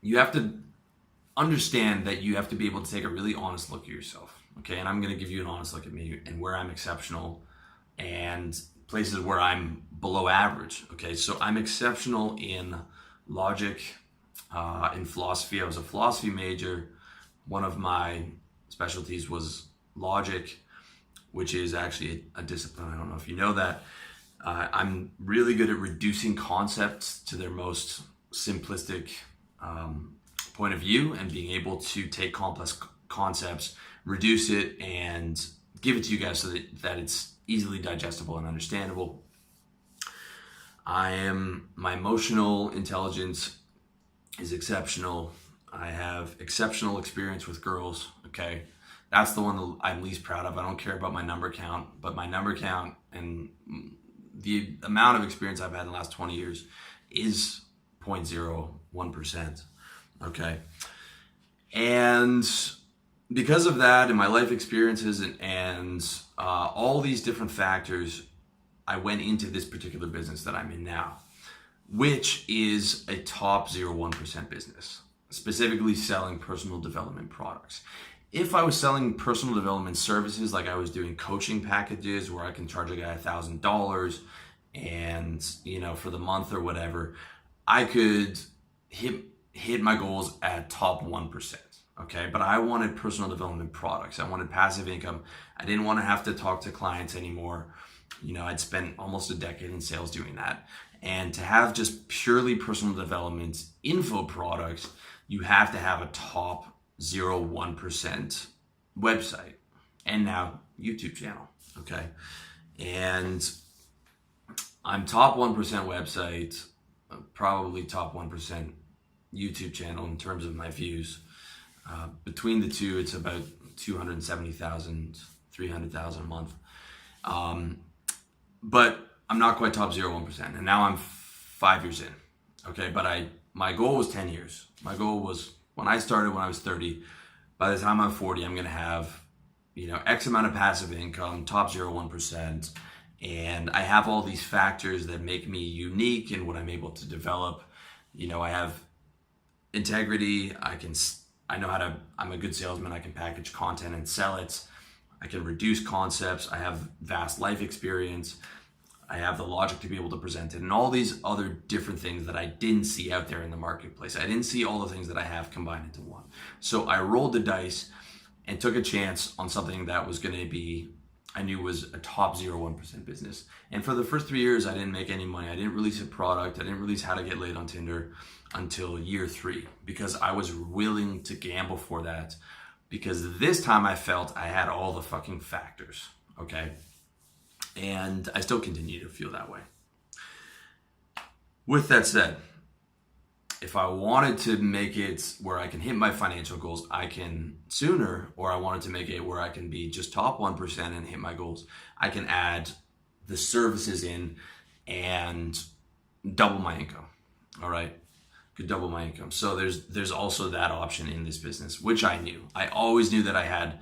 you have to understand that you have to be able to take a really honest look at yourself. Okay, and I'm going to give you an honest look at me and where I'm exceptional and places where I'm below average. Okay, so I'm exceptional in logic, in philosophy. I was a philosophy major. One of my specialties was logic, which is actually a discipline. I don't know if you know that. I'm really good at reducing concepts to their most simplistic point of view and being able to take complex concepts, reduce it, and give it to you guys so that it's easily digestible and understandable. My emotional intelligence is exceptional. I have exceptional experience with girls. Okay, that's the one that I'm least proud of. I don't care about my number count, but my number count and the amount of experience I've had in the last 20 years is 0.01%. Okay, and because of that and my life experiences and all these different factors, I went into this particular business that I'm in now, which is a top 0.01% business, specifically selling personal development products. If I was selling personal development services, like I was doing coaching packages where I can charge a guy $1,000 and, you know, for the month or whatever, I could hit my goals at top 1%. Okay, but I wanted personal development products. I wanted passive income. I didn't want to have to talk to clients anymore. You know, I'd spent almost a decade in sales doing that. And to have just purely personal development info products, you have to have a top 0.01% website and now YouTube channel. Okay, and I'm top 1% website, probably top 1% YouTube channel in terms of my views. Between the two, it's about 270,000, 300,000 a month. But I'm not quite top 0.01%, and now I'm 5 years in. Okay, but my goal was 10 years. My goal was when I started when I was 30. By the time I'm 40, I'm going to have, you know, X amount of passive income, top 0.01%, and I have all these factors that make me unique in what I'm able to develop. You know, I have integrity. I know how to. I'm a good salesman. I can package content and sell it. I can reduce concepts. I have vast life experience. I have the logic to be able to present it, and all these other different things that I didn't see out there in the marketplace. I didn't see all the things that I have combined into one. So I rolled the dice and took a chance on something that was going to be, I knew was a top 0.01% business. And for the first 3 years, I didn't make any money. I didn't release a product. I didn't release how to get laid on Tinder until year 3 because I was willing to gamble for that, because this time I felt I had all the fucking factors. Okay. And I still continue to feel that way. With that said, if I wanted to make it where I can hit my financial goals, I can sooner, or I wanted to make it where I can be just top 1% and hit my goals, I can add the services in and double my income. All right. Could double my income. So there's also that option in this business, which I knew. I always knew that I had,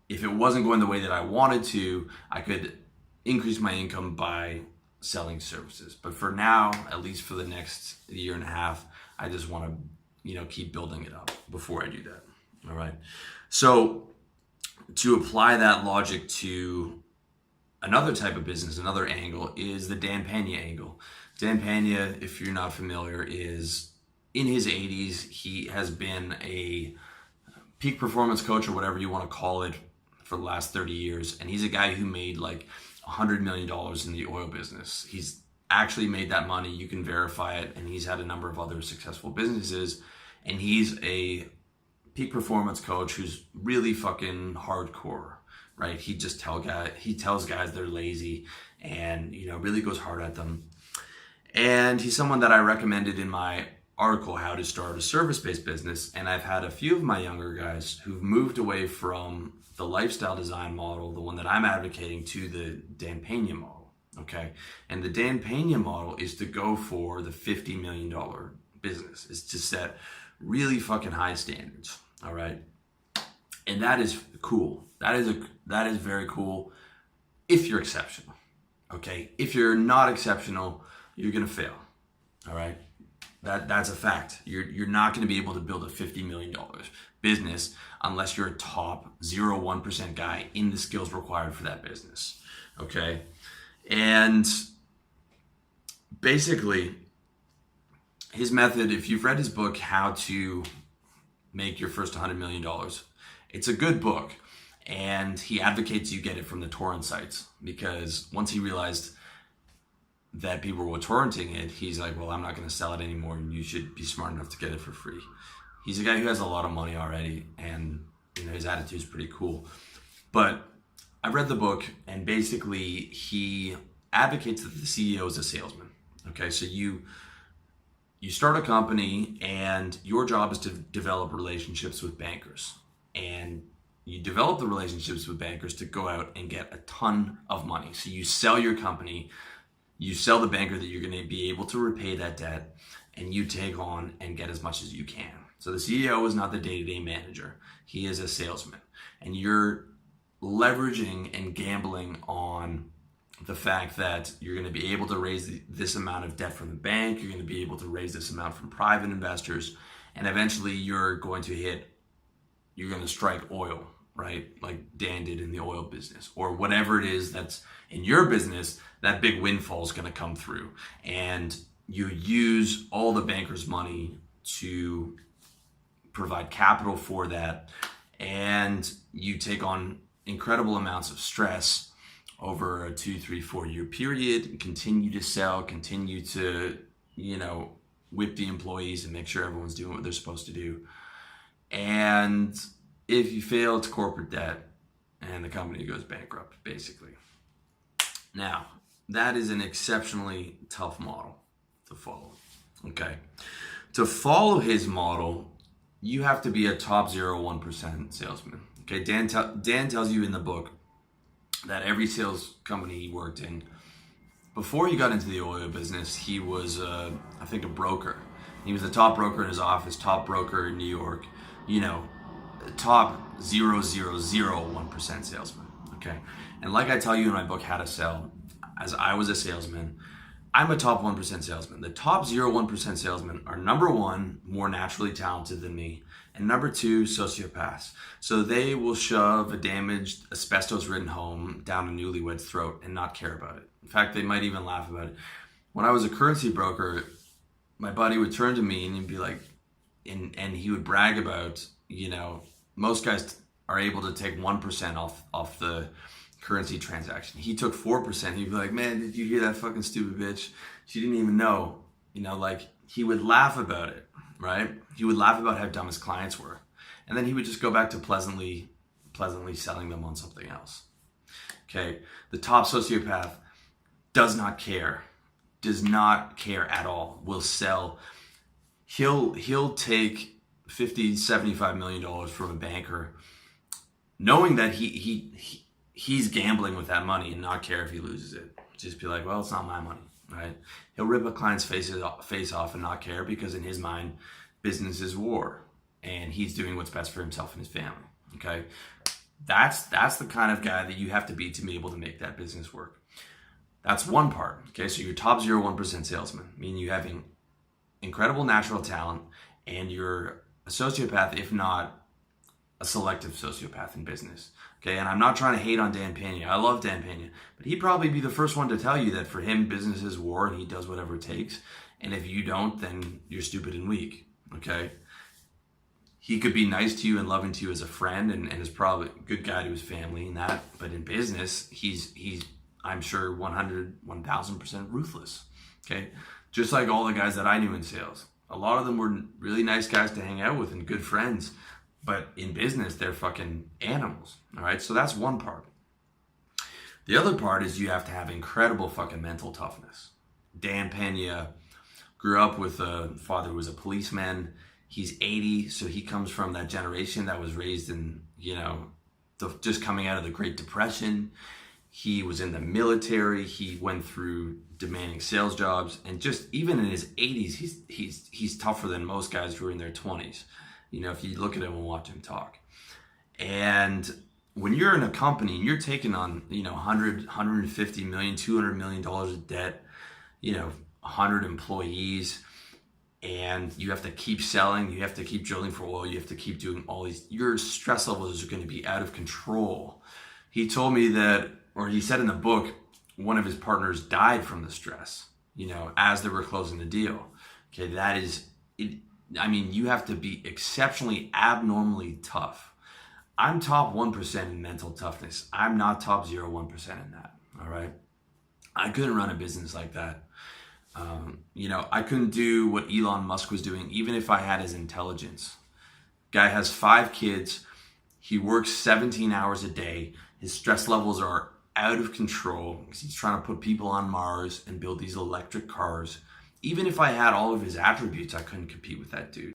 if it wasn't going the way that I wanted to, I could increase my income by selling services. But for now, at least for the next year and a half, I just want to, you know, keep building it up before I do that. All right. So to apply that logic to another type of business, another angle is the Dan Pena angle. Dan Pena, if you're not familiar, is in his 80s. He has been a peak performance coach or whatever you want to call it for the last 30 years. And he's a guy who made like $100 million in the oil business. He's actually made that money. You can verify it. And he's had a number of other successful businesses. And he's a peak performance coach who's really fucking hardcore, right? He tells guys they're lazy and, you know, really goes hard at them. And he's someone that I recommended in my article, How to Start a Service-Based Business. And I've had a few of my younger guys who've moved away from the lifestyle design model, the one that I'm advocating, to the Dan Pena model. Okay. And the Dan Pena model is to go for the $50 million business, is to set really fucking high standards. All right. And that is cool. That is very cool if you're exceptional. Okay. If you're not exceptional, you're going to fail. All right. That's a fact. You're not going to be able to build a $50 million business unless you're a top 0.1% guy in the skills required for that business. Okay. And basically, his method, if you've read his book, How to Make Your First $100 million, it's a good book. And he advocates you get it from the torrent sites, because once he realized that people were torrenting it, he's like, well, I'm not going to sell it anymore, and you should be smart enough to get it for free. He's a guy who has a lot of money already, and his attitude's pretty cool. But I read the book, and basically he advocates that the CEO is a salesman. Okay, so you start a company, and your job is to develop relationships with bankers, and you develop the relationships with bankers to go out and get a ton of money. So you sell your company, you sell the banker that you're going to be able to repay that debt, and you take on and get as much as you can. So the CEO is not the day-to-day manager. He is a salesman. And you're leveraging and gambling on the fact that you're going to be able to raise this amount of debt from the bank, you're going to be able to raise this amount from private investors, and eventually you're going to strike oil, right? Like Dan did in the oil business, or whatever it is that's in your business. That big windfall is going to come through, and you use all the bankers' money to provide capital for that, and you take on incredible amounts of stress over a 2, 3, 4 year period, and continue to sell, continue to, whip the employees and make sure everyone's doing what they're supposed to do. And if you fail, it's corporate debt, and the company goes bankrupt, basically. Now, that is an exceptionally tough model to follow. Okay. To follow his model, you have to be a top 0.1% salesman. Okay. Dan tells you in the book that every sales company he worked in, before he got into the oil business, he was, I think, a broker. He was the top broker in his office, top broker in New York, top 0.001% salesman. Okay. And like I tell you in my book, How to Sell, as I was a salesman, I'm a top 1% salesman. The top 0.1% salesmen are, number one, more naturally talented than me, and number two, sociopaths. So they will shove a damaged, asbestos-ridden home down a newlywed's throat and not care about it. In fact, they might even laugh about it. When I was a currency broker, my buddy would turn to me and he'd be like, and he would brag about, most guys are able to take 1% off the currency transaction. He took 4%. He'd be like, man, did you hear that fucking stupid bitch? She didn't even know. He would laugh about it, right? He would laugh about how dumb his clients were. And then he would just go back to pleasantly selling them on something else. Okay. The top sociopath does not care at all, will sell. He'll take $50, $75 million from a banker, knowing that he's gambling with that money and not care if he loses it. Just be like, well, it's not my money, right? He'll rip a client's face off and not care, because in his mind, business is war, and he's doing what's best for himself and his family. Okay, that's the kind of guy that you have to be able to make that business work. That's one part. Okay, so you're top 0.1% salesman, meaning you have incredible natural talent, and you're a sociopath, if not a selective sociopath in business. Okay, and I'm not trying to hate on Dan Pena. I love Dan Pena, but he'd probably be the first one to tell you that for him, business is war, and he does whatever it takes. And if you don't, then you're stupid and weak. Okay, he could be nice to you and loving to you as a friend, and is probably a good guy to his family and that. But in business, he's I'm sure 1,000% ruthless. Okay, just like all the guys that I knew in sales. A lot of them were really nice guys to hang out with and good friends. But in business, they're fucking animals, all right? So that's one part. The other part is you have to have incredible fucking mental toughness. Dan Pena grew up with a father who was a policeman. He's 80, so he comes from that generation that was raised in, just coming out of the Great Depression. He was in the military. He went through demanding sales jobs, and just even in his 80s, he's tougher than most guys who are in their 20s. If you look at him and watch him talk. And when you're in a company and you're taking on, 100, 150 million, $200 million of debt, 100 employees, and you have to keep selling, you have to keep drilling for oil, you have to keep doing all these, your stress levels are going to be out of control. He told me that, or he said in the book, one of his partners died from the stress, as they were closing the deal. Okay, that is it. I mean, you have to be exceptionally abnormally tough. I'm top 1% in mental toughness. I'm not top 0.1% in that. All right. I couldn't run a business like that. I couldn't do what Elon Musk was doing, even if I had his intelligence. Guy has 5 kids. He works 17 hours a day. His stress levels are out of control because he's trying to put people on Mars and build these electric cars. Even if I had all of his attributes, I couldn't compete with that dude.